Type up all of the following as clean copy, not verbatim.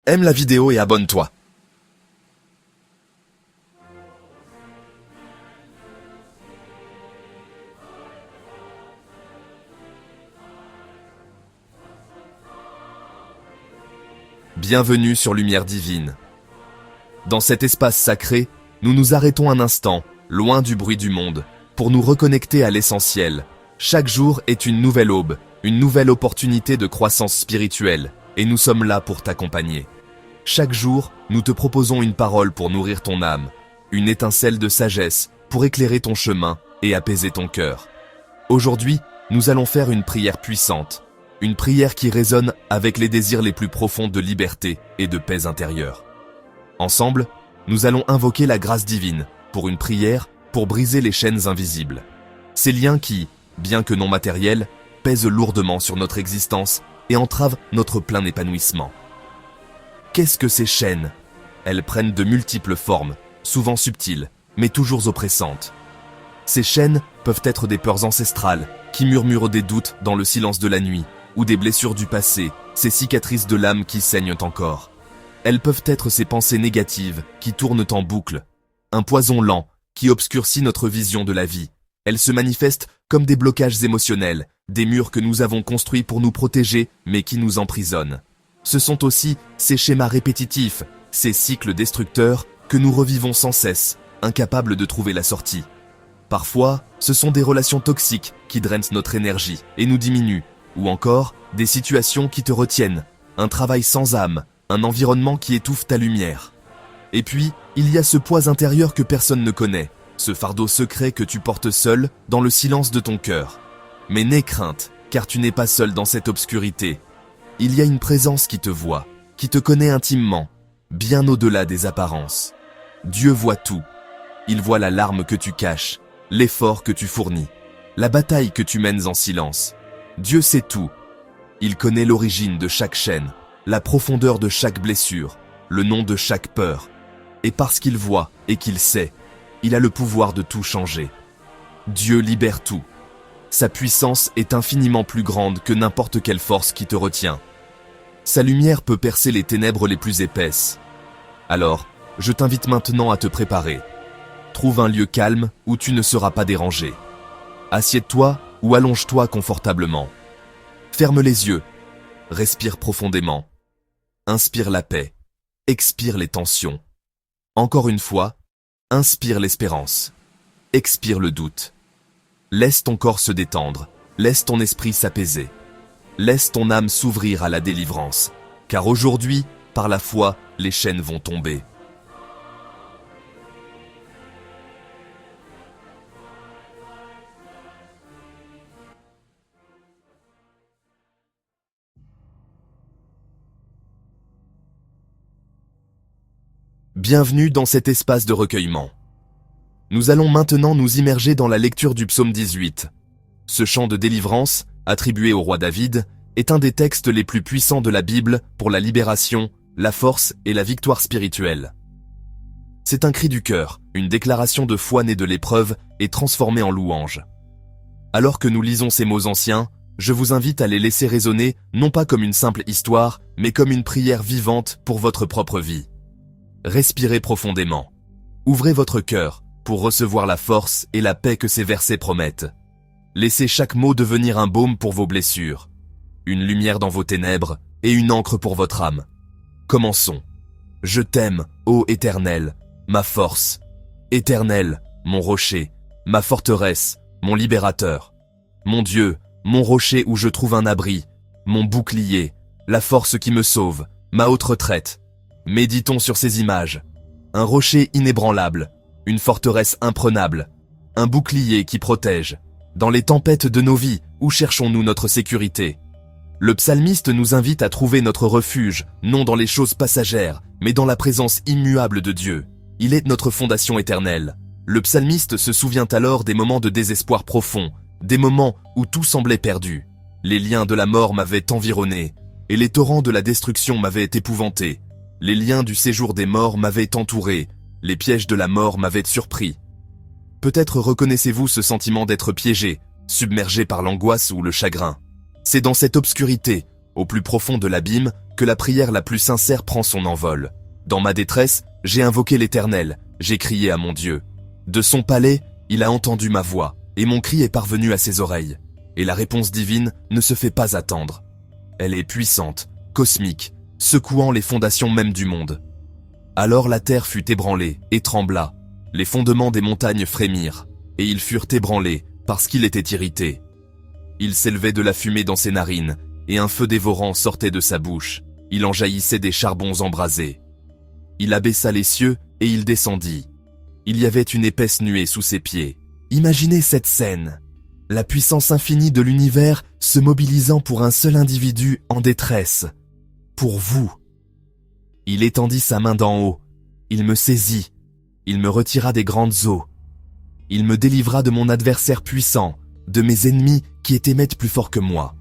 Aime la vidéo et abonne-toi. Bienvenue sur Lumière Divine. Dans cet espace sacré, nous nous arrêtons un instant, loin du bruit du monde, pour nous reconnecter à l'essentiel. Chaque jour est une nouvelle aube, une nouvelle opportunité de croissance spirituelle, et nous sommes là pour t'accompagner. Chaque jour, nous te proposons une parole pour nourrir ton âme, une étincelle de sagesse pour éclairer ton chemin et apaiser ton cœur. Aujourd'hui, nous allons faire une prière puissante, une prière qui résonne avec les désirs les plus profonds de liberté et de paix intérieure. Ensemble, nous allons invoquer la grâce divine pour une prière pour briser les chaînes invisibles. Ces liens qui, bien que non matériels, pèsent lourdement sur notre existence et entravent notre plein épanouissement. Qu'est-ce que ces chaînes? Elles prennent de multiples formes, souvent subtiles, mais toujours oppressantes. Ces chaînes peuvent être des peurs ancestrales qui murmurent des doutes dans le silence de la nuit, ou des blessures du passé, ces cicatrices de l'âme qui saignent encore. Elles peuvent être ces pensées négatives qui tournent en boucle, un poison lent qui obscurcit notre vision de la vie. Elles se manifestent comme des blocages émotionnels, des murs que nous avons construits pour nous protéger mais qui nous emprisonnent. Ce sont aussi ces schémas répétitifs, ces cycles destructeurs que nous revivons sans cesse, incapables de trouver la sortie. Parfois, ce sont des relations toxiques qui drainent notre énergie et nous diminuent, ou encore des situations qui te retiennent, un travail sans âme, un environnement qui étouffe ta lumière. Et puis, il y a ce poids intérieur que personne ne connaît, ce fardeau secret que tu portes seul dans le silence de ton cœur. Mais n'aie crainte, car tu n'es pas seul dans cette obscurité. Il y a une présence qui te voit, qui te connaît intimement, bien au-delà des apparences. Dieu voit tout. Il voit la larme que tu caches, l'effort que tu fournis, la bataille que tu mènes en silence. Dieu sait tout. Il connaît l'origine de chaque chaîne, la profondeur de chaque blessure, le nom de chaque peur. Et parce qu'il voit et qu'il sait, il a le pouvoir de tout changer. Dieu libère tout. Sa puissance est infiniment plus grande que n'importe quelle force qui te retient. Sa lumière peut percer les ténèbres les plus épaisses. Alors, je t'invite maintenant à te préparer. Trouve un lieu calme où tu ne seras pas dérangé. Assieds-toi ou allonge-toi confortablement. Ferme les yeux. Respire profondément. Inspire la paix. Expire les tensions. Encore une fois, inspire l'espérance. Expire le doute. Laisse ton corps se détendre. Laisse ton esprit s'apaiser. Laisse ton âme s'ouvrir à la délivrance. Car aujourd'hui, par la foi, les chaînes vont tomber. Bienvenue dans cet espace de recueillement. Nous allons maintenant nous immerger dans la lecture du psaume 18. Ce chant de délivrance, attribué au roi David, est un des textes les plus puissants de la Bible pour la libération, la force et la victoire spirituelle. C'est un cri du cœur, une déclaration de foi née de l'épreuve et transformée en louange. Alors que nous lisons ces mots anciens, je vous invite à les laisser résonner non pas comme une simple histoire, mais comme une prière vivante pour votre propre vie. Respirez profondément. Ouvrez votre cœur pour recevoir la force et la paix que ces versets promettent. Laissez chaque mot devenir un baume pour vos blessures, une lumière dans vos ténèbres et une encre pour votre âme. Commençons. Je t'aime, ô Éternel, ma force. Éternel, mon rocher, ma forteresse, mon libérateur. Mon Dieu, mon rocher où je trouve un abri, mon bouclier, la force qui me sauve, ma haute retraite. Méditons sur ces images. Un rocher inébranlable, une forteresse imprenable, un bouclier qui protège. Dans les tempêtes de nos vies, où cherchons-nous notre sécurité? Le psalmiste nous invite à trouver notre refuge, non dans les choses passagères, mais dans la présence immuable de Dieu. Il est notre fondation éternelle. Le psalmiste se souvient alors des moments de désespoir profond, des moments où tout semblait perdu. Les liens de la mort m'avaient environné, et les torrents de la destruction m'avaient épouvanté. Les liens du séjour des morts m'avaient entouré, les pièges de la mort m'avaient surpris. Peut-être reconnaissez-vous ce sentiment d'être piégé, submergé par l'angoisse ou le chagrin. C'est dans cette obscurité, au plus profond de l'abîme, que la prière la plus sincère prend son envol. Dans ma détresse, j'ai invoqué l'Éternel, j'ai crié à mon Dieu. De son palais, il a entendu ma voix, et mon cri est parvenu à ses oreilles. Et la réponse divine ne se fait pas attendre. Elle est puissante, cosmique, secouant les fondations même du monde. Alors la terre fut ébranlée et trembla, les fondements des montagnes frémirent, et ils furent ébranlés parce qu'il était irrité. Il s'élevait de la fumée dans ses narines, et un feu dévorant sortait de sa bouche, il en jaillissait des charbons embrasés. Il abaissa les cieux et il descendit. Il y avait une épaisse nuée sous ses pieds. Imaginez cette scène. La puissance infinie de l'univers se mobilisant pour un seul individu en détresse. Pour vous. Il étendit sa main d'en haut. Il me saisit. Il me retira des grandes eaux. Il me délivra de mon adversaire puissant, de mes ennemis qui étaient maîtres plus forts que moi.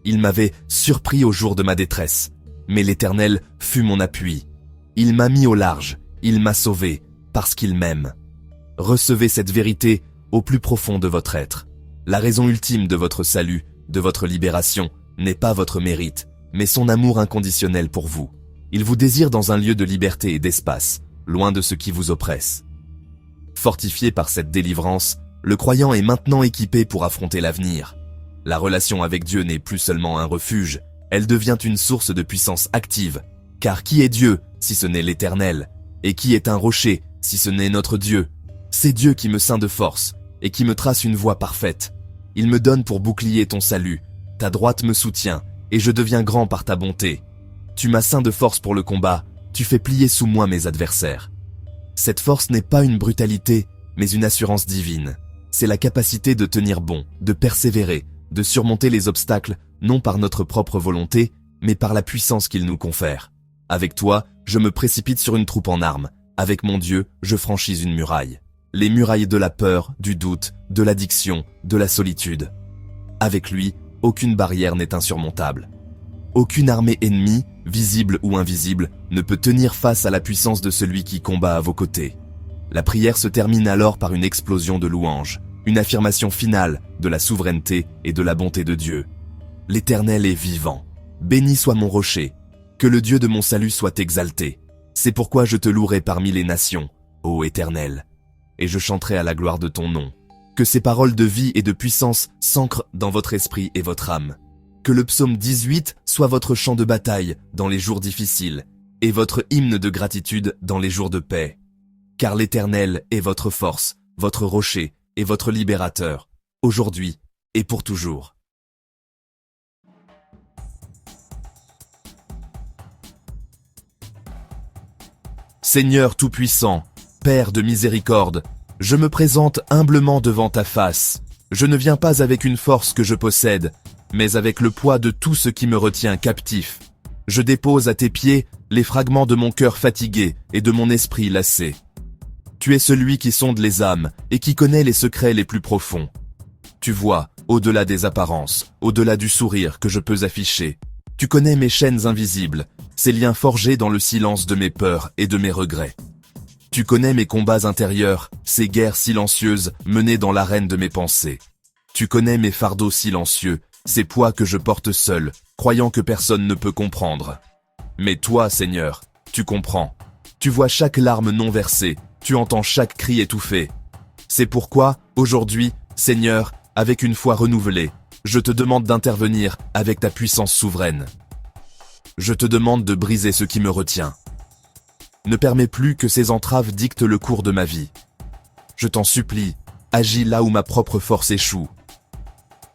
Il m'avait surpris au jour de ma détresse, mais l'Éternel fut mon appui. Il m'a mis au large, il m'a sauvé, parce qu'il m'aime. Recevez cette vérité au plus profond de votre être. La raison ultime de votre salut, de votre libération, n'est pas votre mérite, mais son amour inconditionnel pour vous. Il vous désire dans un lieu de liberté et d'espace, loin de ce qui vous oppresse. Fortifié par cette délivrance, le croyant est maintenant équipé pour affronter l'avenir. La relation avec Dieu n'est plus seulement un refuge, elle devient une source de puissance active. Car qui est Dieu si ce n'est l'Éternel? Et qui est un rocher si ce n'est notre Dieu? C'est Dieu qui me ceint de force et qui me trace une voie parfaite. Il me donne pour bouclier ton salut, ta droite me soutient et je deviens grand par ta bonté. Tu m'as ceint de force pour le combat, tu fais plier sous moi mes adversaires. Cette force n'est pas une brutalité, mais une assurance divine. C'est la capacité de tenir bon, de persévérer, de surmonter les obstacles, non par notre propre volonté, mais par la puissance qu'il nous confère. Avec toi, je me précipite sur une troupe en armes. Avec mon Dieu, je franchis une muraille. Les murailles de la peur, du doute, de l'addiction, de la solitude. Avec lui, aucune barrière n'est insurmontable. Aucune armée ennemie, visible ou invisible, ne peut tenir face à la puissance de celui qui combat à vos côtés. La prière se termine alors par une explosion de louanges, une affirmation finale de la souveraineté et de la bonté de Dieu. L'Éternel est vivant. Béni soit mon rocher. Que le Dieu de mon salut soit exalté. C'est pourquoi je te louerai parmi les nations, ô Éternel. Et je chanterai à la gloire de ton nom. Que ces paroles de vie et de puissance s'ancrent dans votre esprit et votre âme. Que le psaume 18 soit votre chant de bataille dans les jours difficiles et votre hymne de gratitude dans les jours de paix. Car l'Éternel est votre force, votre rocher et votre libérateur, aujourd'hui et pour toujours. Seigneur Tout-Puissant, Père de miséricorde, je me présente humblement devant ta face. Je ne viens pas avec une force que je possède, mais avec le poids de tout ce qui me retient captif. Je dépose à tes pieds les fragments de mon cœur fatigué et de mon esprit lassé. Tu es celui qui sonde les âmes et qui connaît les secrets les plus profonds. Tu vois, au-delà des apparences, au-delà du sourire que je peux afficher. Tu connais mes chaînes invisibles, ces liens forgés dans le silence de mes peurs et de mes regrets. Tu connais mes combats intérieurs, ces guerres silencieuses menées dans l'arène de mes pensées. Tu connais mes fardeaux silencieux, ces poids que je porte seul, croyant que personne ne peut comprendre. Mais toi, Seigneur, tu comprends. Tu vois chaque larme non versée, tu entends chaque cri étouffé. C'est pourquoi, aujourd'hui, Seigneur, avec une foi renouvelée, je te demande d'intervenir avec ta puissance souveraine. Je te demande de briser ce qui me retient. Ne permets plus que ces entraves dictent le cours de ma vie. Je t'en supplie, agis là où ma propre force échoue.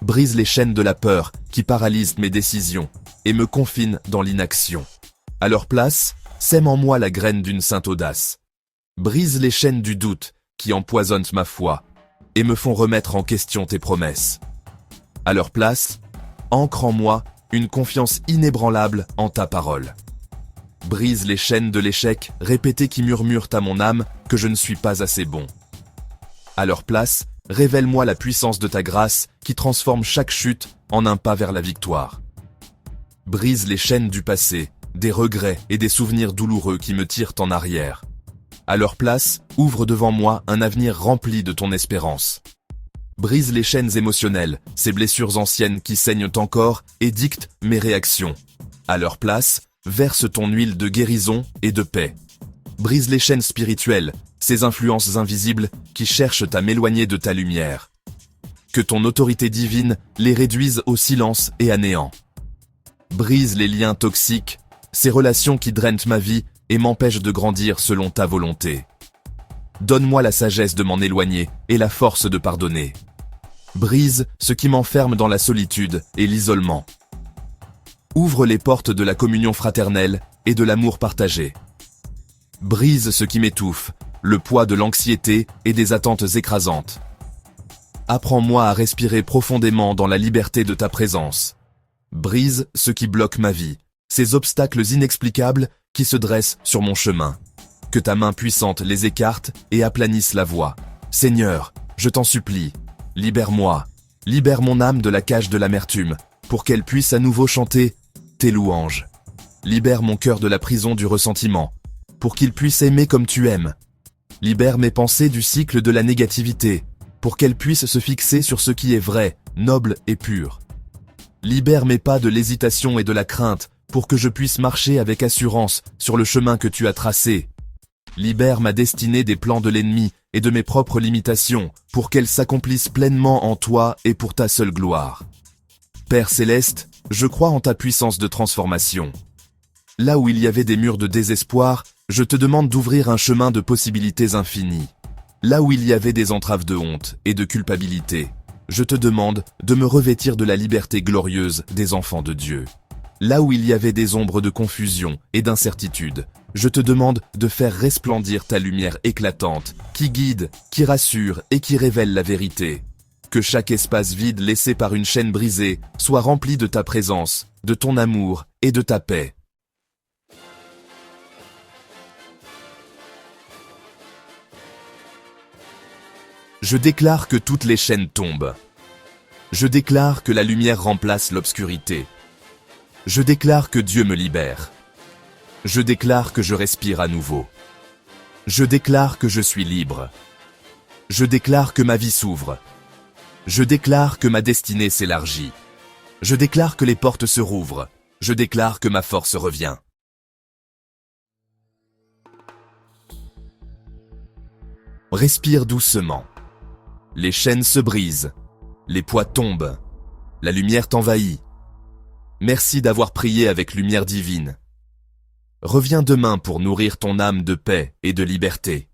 Brise les chaînes de la peur qui paralysent mes décisions et me confinent dans l'inaction. À leur place, sème en moi la graine d'une sainte audace. Brise les chaînes du doute qui empoisonnent ma foi et me font remettre en question tes promesses. À leur place, ancre en moi une confiance inébranlable en ta parole. Brise les chaînes de l'échec répétées qui murmurent à mon âme que je ne suis pas assez bon. À leur place, révèle-moi la puissance de ta grâce qui transforme chaque chute en un pas vers la victoire. Brise les chaînes du passé, des regrets et des souvenirs douloureux qui me tirent en arrière. À leur place, ouvre devant moi un avenir rempli de ton espérance. Brise les chaînes émotionnelles, ces blessures anciennes qui saignent encore et dictent mes réactions. À leur place, verse ton huile de guérison et de paix. Brise les chaînes spirituelles, ces influences invisibles qui cherchent à m'éloigner de ta lumière. Que ton autorité divine les réduise au silence et à néant. Brise les liens toxiques, ces relations qui drainent ma vie et m'empêchent de grandir selon ta volonté. Donne-moi la sagesse de m'en éloigner et la force de pardonner. Brise ce qui m'enferme dans la solitude et l'isolement. Ouvre les portes de la communion fraternelle et de l'amour partagé. Brise ce qui m'étouffe, le poids de l'anxiété et des attentes écrasantes. Apprends-moi à respirer profondément dans la liberté de ta présence. Brise ce qui bloque ma vie, ces obstacles inexplicables qui se dressent sur mon chemin. Que ta main puissante les écarte et aplanisse la voie. Seigneur, je t'en supplie, libère-moi, libère mon âme de la cage de l'amertume, pour qu'elle puisse à nouveau chanter tes louanges. Libère mon cœur de la prison du ressentiment, pour qu'il puisse aimer comme tu aimes. Libère mes pensées du cycle de la négativité, pour qu'elles puissent se fixer sur ce qui est vrai, noble et pur. Libère mes pas de l'hésitation et de la crainte, pour que je puisse marcher avec assurance sur le chemin que tu as tracé. Libère ma destinée des plans de l'ennemi et de mes propres limitations, pour qu'elles s'accomplissent pleinement en toi et pour ta seule gloire. Père céleste, je crois en ta puissance de transformation. Là où il y avait des murs de désespoir, je te demande d'ouvrir un chemin de possibilités infinies. Là où il y avait des entraves de honte et de culpabilité, je te demande de me revêtir de la liberté glorieuse des enfants de Dieu. Là où il y avait des ombres de confusion et d'incertitude, je te demande de faire resplendir ta lumière éclatante, qui guide, qui rassure et qui révèle la vérité. Que chaque espace vide laissé par une chaîne brisée soit rempli de ta présence, de ton amour et de ta paix. Je déclare que toutes les chaînes tombent. Je déclare que la lumière remplace l'obscurité. Je déclare que Dieu me libère. Je déclare que je respire à nouveau. Je déclare que je suis libre. Je déclare que ma vie s'ouvre. Je déclare que ma destinée s'élargit. Je déclare que les portes se rouvrent. Je déclare que ma force revient. Respire doucement. Les chaînes se brisent. Les poids tombent. La lumière t'envahit. Merci d'avoir prié avec lumière divine. Reviens demain pour nourrir ton âme de paix et de liberté.